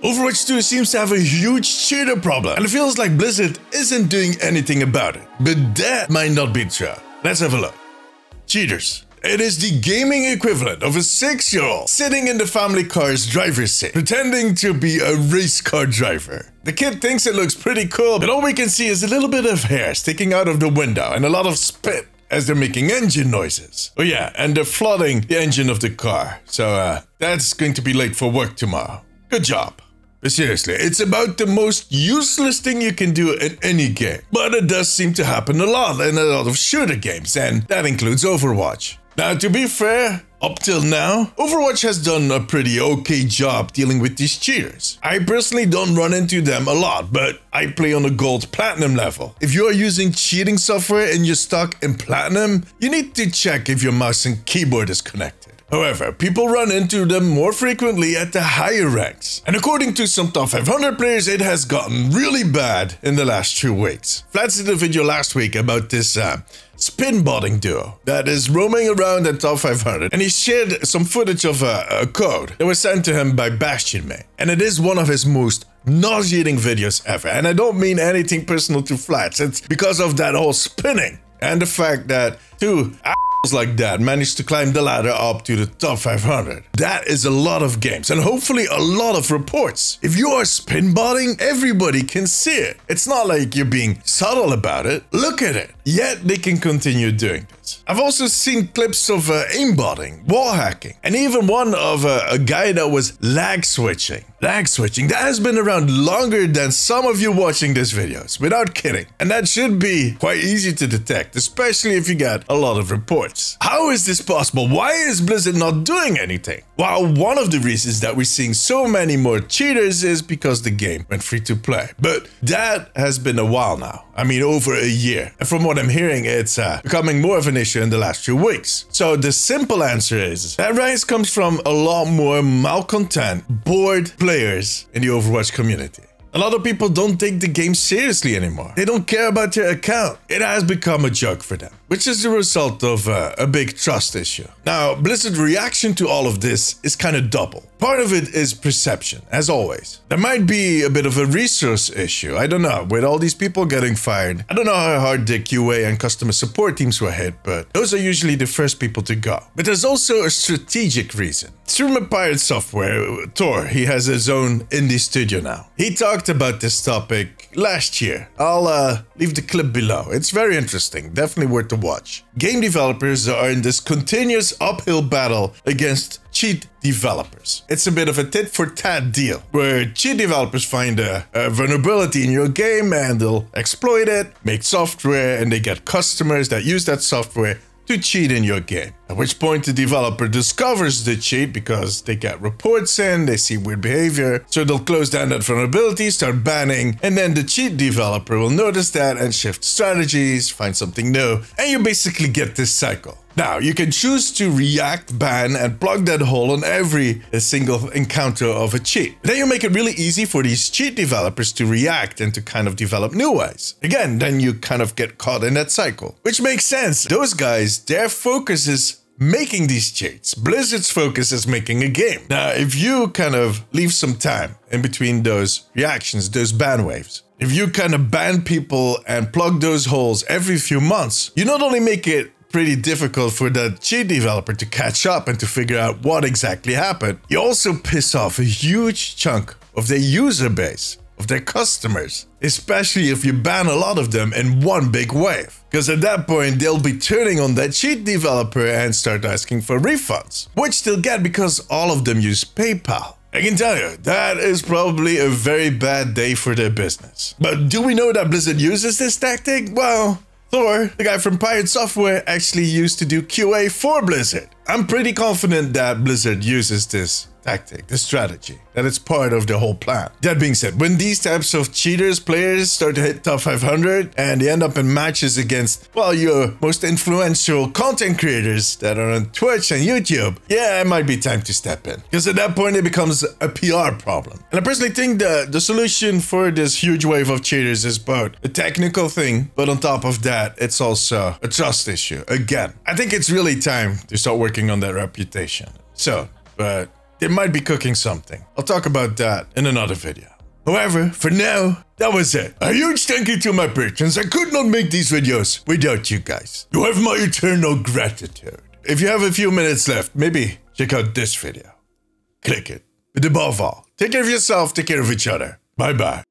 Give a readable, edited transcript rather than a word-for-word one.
Overwatch 2 seems to have a huge cheater problem, and it feels like Blizzard isn't doing anything about it. But that might not be true. Let's have a look. Cheaters. It is the gaming equivalent of a 6-year-old sitting in the family car's driver's seat, pretending to be a race car driver. The kid thinks it looks pretty cool, but all we can see is a little bit of hair sticking out of the window and a lot of spit as they're making engine noises. Oh yeah, and they're flooding the engine of the car. So that's going to be late for work tomorrow. Good job. But seriously, it's about the most useless thing you can do in any game. But it does seem to happen a lot in a lot of shooter games, and that includes Overwatch. Now, to be fair, up till now, Overwatch has done a pretty okay job dealing with these cheaters. I personally don't run into them a lot, but I play on a gold platinum level. If you are using cheating software and you're stuck in platinum, you need to check if your mouse and keyboard is connected. However, people run into them more frequently at the higher ranks. And according to some top 500 players, it has gotten really bad in the last 2 weeks. Flats did a video last week about this spin botting duo that is roaming around in top 500, and he shared some footage of a code that was sent to him by Bastion May. And it is one of his most nauseating videos ever. And I don't mean anything personal to Flats, it's because of that whole spinning and the fact that two like that managed to climb the ladder up to the top 500. That is a lot of games and hopefully a lot of reports. If you are spin botting, everybody can see it. It's not like you're being subtle about it. Look at it. Yet they can continue doing this. I've also seen clips of aimbotting, wall hacking, and even one of a guy that was lag switching. Lag switching, that has been around longer than some of you watching these videos, without kidding. And that should be quite easy to detect, especially if you get a lot of reports. How is this possible? Why is Blizzard not doing anything? Well, one of the reasons that we're seeing so many more cheaters is because the game went free to play. But that has been a while now. I mean, over a year. And from what I'm hearing, it's becoming more of an issue in the last 2 weeks. So the simple answer is that rise comes from a lot more malcontent, bored players in the Overwatch community. A lot of people don't take the game seriously anymore. They don't care about their account. It has become a joke for them, which is the result of a big trust issue. Now, Blizzard's reaction to all of this is kind of double. Part of it is perception, as always. There might be a bit of a resource issue. I don't know, with all these people getting fired. I don't know how hard the QA and customer support teams were hit, but those are usually the first people to go. But there's also a strategic reason. Streamer Pirate Software, Thor, he has his own indie studio now. He talked about this topic last year. I'll leave the clip below. It's very interesting, definitely worth a watch. Game developers are in this continuous uphill battle against cheat developers. It's a bit of a tit-for-tat deal, where cheat developers find a vulnerability in your game and they'll exploit it, make software, and they get customers that use that software to cheat in your game. At which point the developer discovers the cheat because they get reports in, they see weird behavior, so they'll close down that vulnerability, start banning, and then the cheat developer will notice that and shift strategies, find something new, and you basically get this cycle. Now, you can choose to react, ban, and plug that hole on every single encounter of a cheat. Then you make it really easy for these cheat developers to react and to kind of develop new ways. Again, then you kind of get caught in that cycle, which makes sense. Those guys, their focus is making these cheats. Blizzard's focus is making a game. Now, if you kind of leave some time in between those reactions, those ban waves, if you kind of ban people and plug those holes every few months, you not only make it pretty difficult for that cheat developer to catch up and to figure out what exactly happened, you also piss off a huge chunk of their user base, of their customers, especially if you ban a lot of them in one big wave. Because at that point, they'll be turning on that cheat developer and start asking for refunds, which they'll get because all of them use PayPal. I can tell you, that is probably a very bad day for their business. But do we know that Blizzard uses this tactic? Well, Thor, the guy from Pirate Software, actually used to do QA for Blizzard. I'm pretty confident that Blizzard uses this tactic, this strategy, that it's part of the whole plan. That being said, when these types of players start to hit top 500 and they end up in matches against, well, your most influential content creators that are on Twitch and YouTube, yeah, it might be time to step in. Because at that point, it becomes a PR problem. And I personally think the solution for this huge wave of cheaters is both a technical thing, but on top of that, it's also a trust issue. Again, I think it's really time to start working on that reputation. So, but they might be cooking something. I'll talk about that in another video. However, for now, that was it. A huge thank you to my patrons. I could not make these videos without you guys. You have my eternal gratitude. If you have a few minutes left, maybe check out this video. Click it. But above all, take care of yourself, take care of each other. Bye bye.